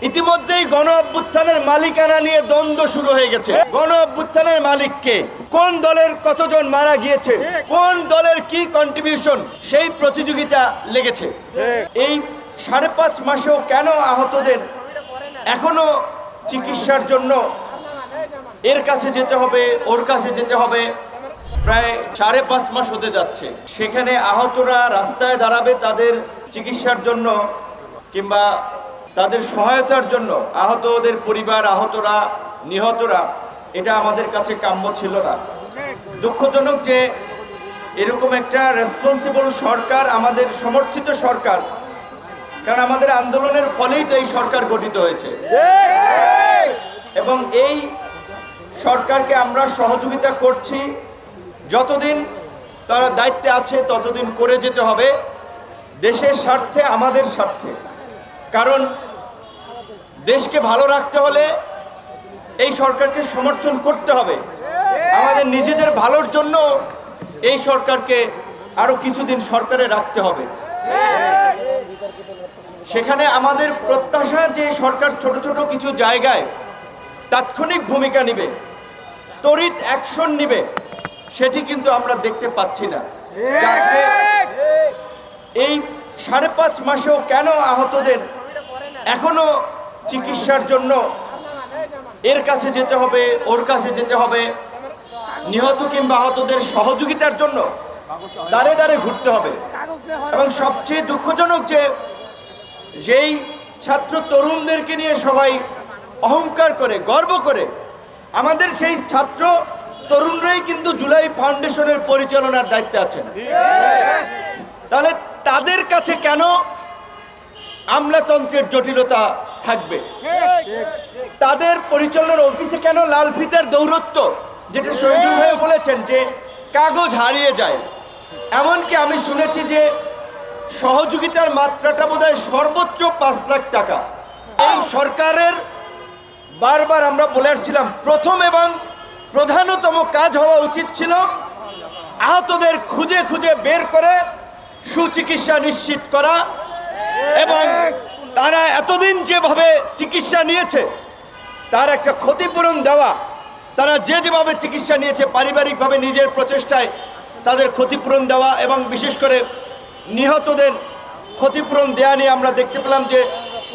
ইতিমধ্যেই গণ অভ্যুত্থানের মালিকানা নিয়ে দ্বন্দ্ব শুরু হয়ে গেছে। গণ অভ্যুত্থানের মালিককে, কোন দলের কতজন মারা গিয়েছে, কোন দলের কি কন্ট্রিবিউশন, সেই প্রতিযোগিতা লেগেছে। এই 5.5 মাসেও কেন আহতদের এখনো চিকিৎসার জন্য এর কাছে যেতে হবে, ওর কাছে যেতে হবে? প্রায় 5.5 মাস হতে যাচ্ছে। সেখানে আহতরা রাস্তায় দাঁড়াবে তাদের চিকিৎসার জন্য কিংবা তাদের সহায়তার জন্য। আহতদের পরিবার, আহতরা, নিহতরা, এটা আমাদের কাছে কাম্য ছিল না। দুঃখজনক যে এরকম একটা রেসপন্সিবল সরকার, আমাদের সমর্থিত সরকার, কারণ আমাদের আন্দোলনের ফলেই তো এই সরকার গঠিত হয়েছে, এবং এই সরকারকে আমরা সহযোগিতা করছি। যতদিন তারা দায়িত্বে আছে ততদিন করে যেতে হবে, দেশের স্বার্থে, আমাদের স্বার্থে। কারণ দেশকে ভালো রাখতে হলে এই সরকারকে সমর্থন করতে হবে। আমাদের নিজেদের ভালোর জন্য এই সরকারকে আরো কিছুদিন সরকারে রাখতে হবে। সেখানে আমাদের প্রত্যাশা যে সরকার ছোট ছোট কিছু জায়গায় তাৎক্ষণিক ভূমিকা নেবে, তড়িৎ অ্যাকশন নেবে, সেটি কিন্তু আমরা দেখতে পাচ্ছি না। এই 5.5 মাসেও কেন আহতদের এখনো চিকিৎসার জন্য এর কাছে যেতে হবে, ওর কাছে যেতে হবে? নিহত কিংবা আহতদের সহযোগিতার জন্য দাঁড়ে দাঁড়ে ঘুরতে হবে। এবং সবচেয়ে দুঃখজনক যে যেই ছাত্র তরুণদেরকে নিয়ে সবাই অহংকার করে, গর্ব করে, আমাদের সেই ছাত্র তরুণরাই কিন্তু জুলাই ফাউন্ডেশনের পরিচালনার দায়িত্বে আছেন। তাহলে তাদের কাছে কেন আমলাতন্ত্রের জটিলতা থাকবে? তাদের পরিচালনার অফিসে কেন লাল ফিতার দৌরত্ব, যেটা শহীদুল ভাই বলেছেন যে কাগজ হারিয়ে যায়? এমনকি আমি শুনেছি যে সহযোগিতার মাত্রাটা বোধহয় সর্বোচ্চ 5 লাখ টাকা। এই সরকারের বারবার আমরা বলে আসছিলাম, প্রথম এবং প্রধানতম কাজ হওয়া উচিত ছিল আহতদের খুঁজে খুঁজে বের করে সুচিকিৎসা নিশ্চিত করা, এবং তারা এতদিন যেভাবে চিকিৎসা নিয়েছে তার একটা ক্ষতিপূরণ দেওয়া। তারা যেভাবে চিকিৎসা নিয়েছে, পারিবারিকভাবে নিজের প্রচেষ্টায় তাদের ক্ষতিপূরণ দেওয়া, এবং বিশেষ করে নিহতদের ক্ষতিপূরণ দেওয়া নিয়ে আমরা দেখতে পেলাম যে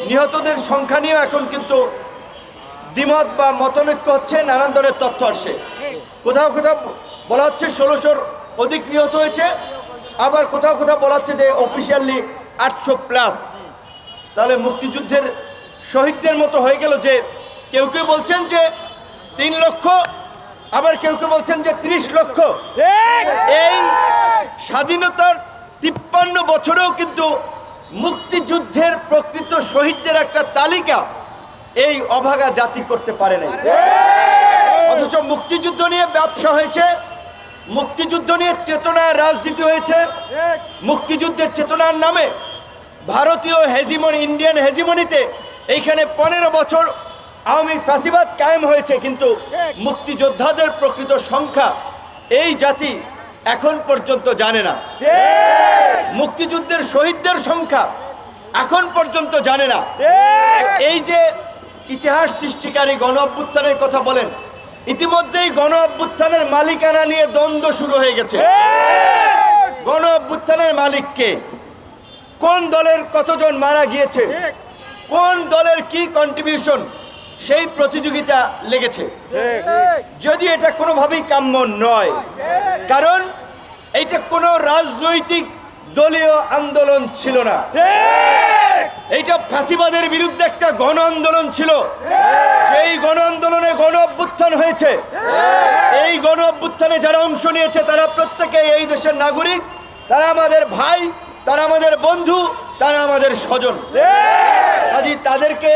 নিহতদের সংখ্যা নিয়েও এখন কিন্তু দ্বিমত বা মতনৈক্য হচ্ছে, নানান ধরনের তথ্য আসছে। কোথাও কোথাও বলা হচ্ছে 1600-র অধিক নিহত হয়েছে, আবার কোথাও কোথাও বলা হচ্ছে যে অফিসিয়ালি 800+। তাহলে মুক্তিযুদ্ধের শহীদদের মতো হয়ে গেল যে কেউ কেউ বলছেন যে 3 লক্ষ, আবার কেউ কেউ বলছেন যে 30 লক্ষ। এই স্বাধীনতার 53 বছরেও কিন্তু মুক্তিযুদ্ধের প্রকৃত শহীদদের একটা তালিকা এই অভাগা জাতি করতে পারে নাই। অথচ মুক্তিযুদ্ধ নিয়ে ব্যবসা হয়েছে, মুক্তিযুদ্ধ নিয়ে চেতনার রাজনীতি হয়েছে। মুক্তিযুদ্ধের চেতনার নামে ভারতীয় হেজিমনি, ইন্ডিয়ান হেজিমনিতে এইখানে 15 বছর আওয়ামী ফ্যাসিবাদ কায়েম হয়েছে, কিন্তু মুক্তিযোদ্ধাদের প্রকৃত সংখ্যা এই জাতি এখন পর্যন্ত জানে না। মুক্তিযুদ্ধের শহীদদের সংখ্যা এখন পর্যন্ত জানে না। এই যে ইতিহাস সৃষ্টিকারী গণ অভ্যুত্থানের কথা বলেন, ইতিমধ্যেই গণ অভ্যুত্থানের মালিকানা নিয়ে দ্বন্দ্ব শুরু হয়ে গেছে। গণ অভ্যুত্থানের মালিককে, কোন দলের কতজন মারা গিয়েছে, কোন দলের কি কন্ট্রিবিউশন, সেই প্রতিযোগিতা লেগেছে। যদি এটা কোনোভাবেই কাম্য নয়, কারণ এইটা কোনো রাজনৈতিক দলীয় আন্দোলন ছিল না। এইটা ফ্যাসিবাদের বিরুদ্ধে একটা গণ আন্দোলন ছিল। সেই গণ আন্দোলনে গণ অভ্যুত্থান হয়েছে। এই গণ অভ্যুত্থানে যারা অংশ নিয়েছে তারা প্রত্যেকে এই দেশের নাগরিক, তারা আমাদের ভাই, তারা আমাদের বন্ধু, তারা আমাদের স্বজন। কাজে তাদেরকে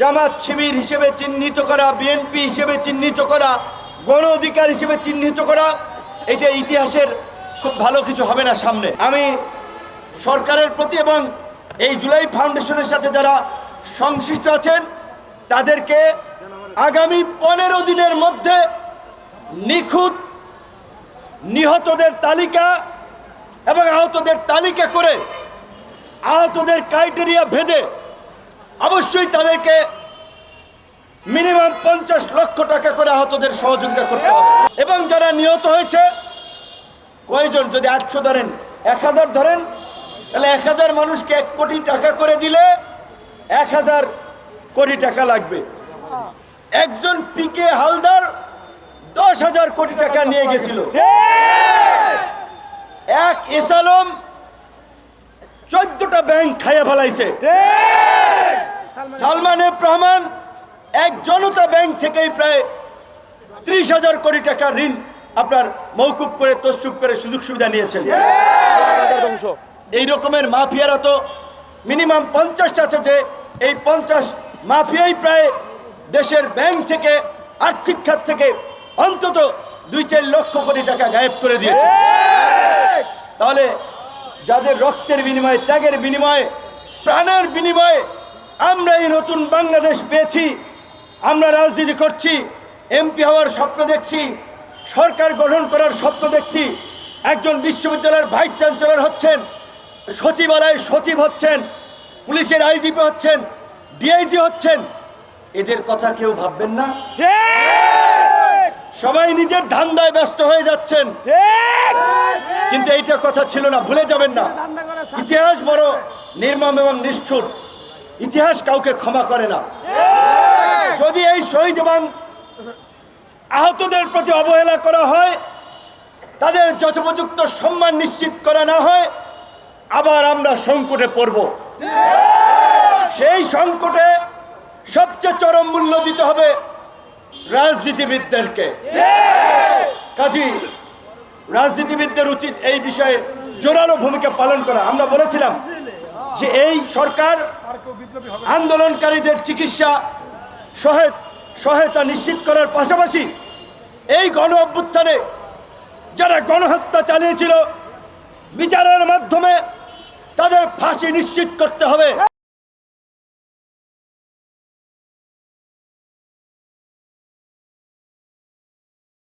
জামাত শিবির হিসেবে চিহ্নিত করা, বিএনপি হিসেবে চিহ্নিত করা, গণ অধিকার হিসেবে চিহ্নিত করা, এটা ইতিহাসের খুব ভালো কিছু হবে না সামনে। আমি সরকারের প্রতি এবং এই জুলাই ফাউন্ডেশনের সাথে যারা সংশ্লিষ্ট আছেন তাদেরকে আগামী 15 দিনের মধ্যে নিখুঁত নিহতদের তালিকা এবং আহতদের তালিকা করে, আহতদের ক্রাইটেরিয়া ভেদে অবশ্যই তাদেরকে মিনিমাম 50 লক্ষ টাকা করে আহতদের সহযোগিতা করতে হবে। এবং যারা নিহত হয়েছে কয়জন, যদি 800 ধরেন, 1000 ধরেন, তাহলে 1000 মানুষকে 1 কোটি টাকা করে দিলে 1000 কোটি টাকা লাগবে। একজন পিকে হালদার 10,000 কোটি টাকা নিয়ে গেছিল। এক এসালম 14টা ব্যাংক খাইয়া ফেলাইছে। সালমান এফ রহমান এক জনতা ব্যাংক থেকেই প্রায় 30,000 কোটি টাকা ঋণ আপনার মওকুফ করে তসরুফ করে সুযোগ সুবিধা নিয়েছেন। এই রকমের মাফিয়ারা তো মিনিমাম 50টা আছে, যে এই 50 মাফিয়াই প্রায় দেশের ব্যাংক থেকে, আর্থিক খাত থেকে অন্তত 2-4 লক্ষ কোটি টাকা গায়েব করে দিয়েছে। তাহলে যাদের রক্তের বিনিময়ে, ত্যাগের বিনিময়ে, প্রাণের বিনিময়ে আমরা এই নতুন বাংলাদেশ পেয়েছি, আমরা রাজনীতি করছি, এমপি হওয়ার স্বপ্ন দেখছি, সরকার গঠন করার স্বপ্ন দেখছি, একজন বিশ্ববিদ্যালয়ের ভাইস চ্যান্সেলর হচ্ছেন, সচিবালয়ের সচিব হচ্ছেন, পুলিশের আইজিপি হচ্ছেন, ডিআইজি হচ্ছেন, এদের কথা কেউ ভাববেন না? সবাই নিজের ধান্দায় ব্যস্ত হয়ে যাচ্ছেন, কিন্তু এইটা কথা ছিল না, ভুলে যাবেন না। ইতিহাস বড় নির্মম এবং নিষ্ঠুর, ইতিহাস কাউকে ক্ষমা করে না। যদি এই শহীদ এবং আহতদের প্রতি অবহেলা করা হয়, তাদের যথোপযুক্ত সম্মান নিশ্চিত করা না হয়, আবার আমরা সংকটে পড়ব। সেই সংকটে সবচেয়ে চরম মূল্য দিতে হবে রাজনীতিবিদদেরকে। কাজী রাজনীতিবিদদের উচিত এই বিষয়ে জোরালো ভূমিকা পালন করা। আমরা বলেছিলাম যে এই সরকার আন্দোলনকারীদের চিকিৎসা সহায়তা নিশ্চিত করার পাশাপাশি এই গণ অভ্যুত্থানে যারা গণহত্যা চালিয়েছিল, বিচারের মাধ্যমে তাদের ফাঁসি নিশ্চিত করতে হবে।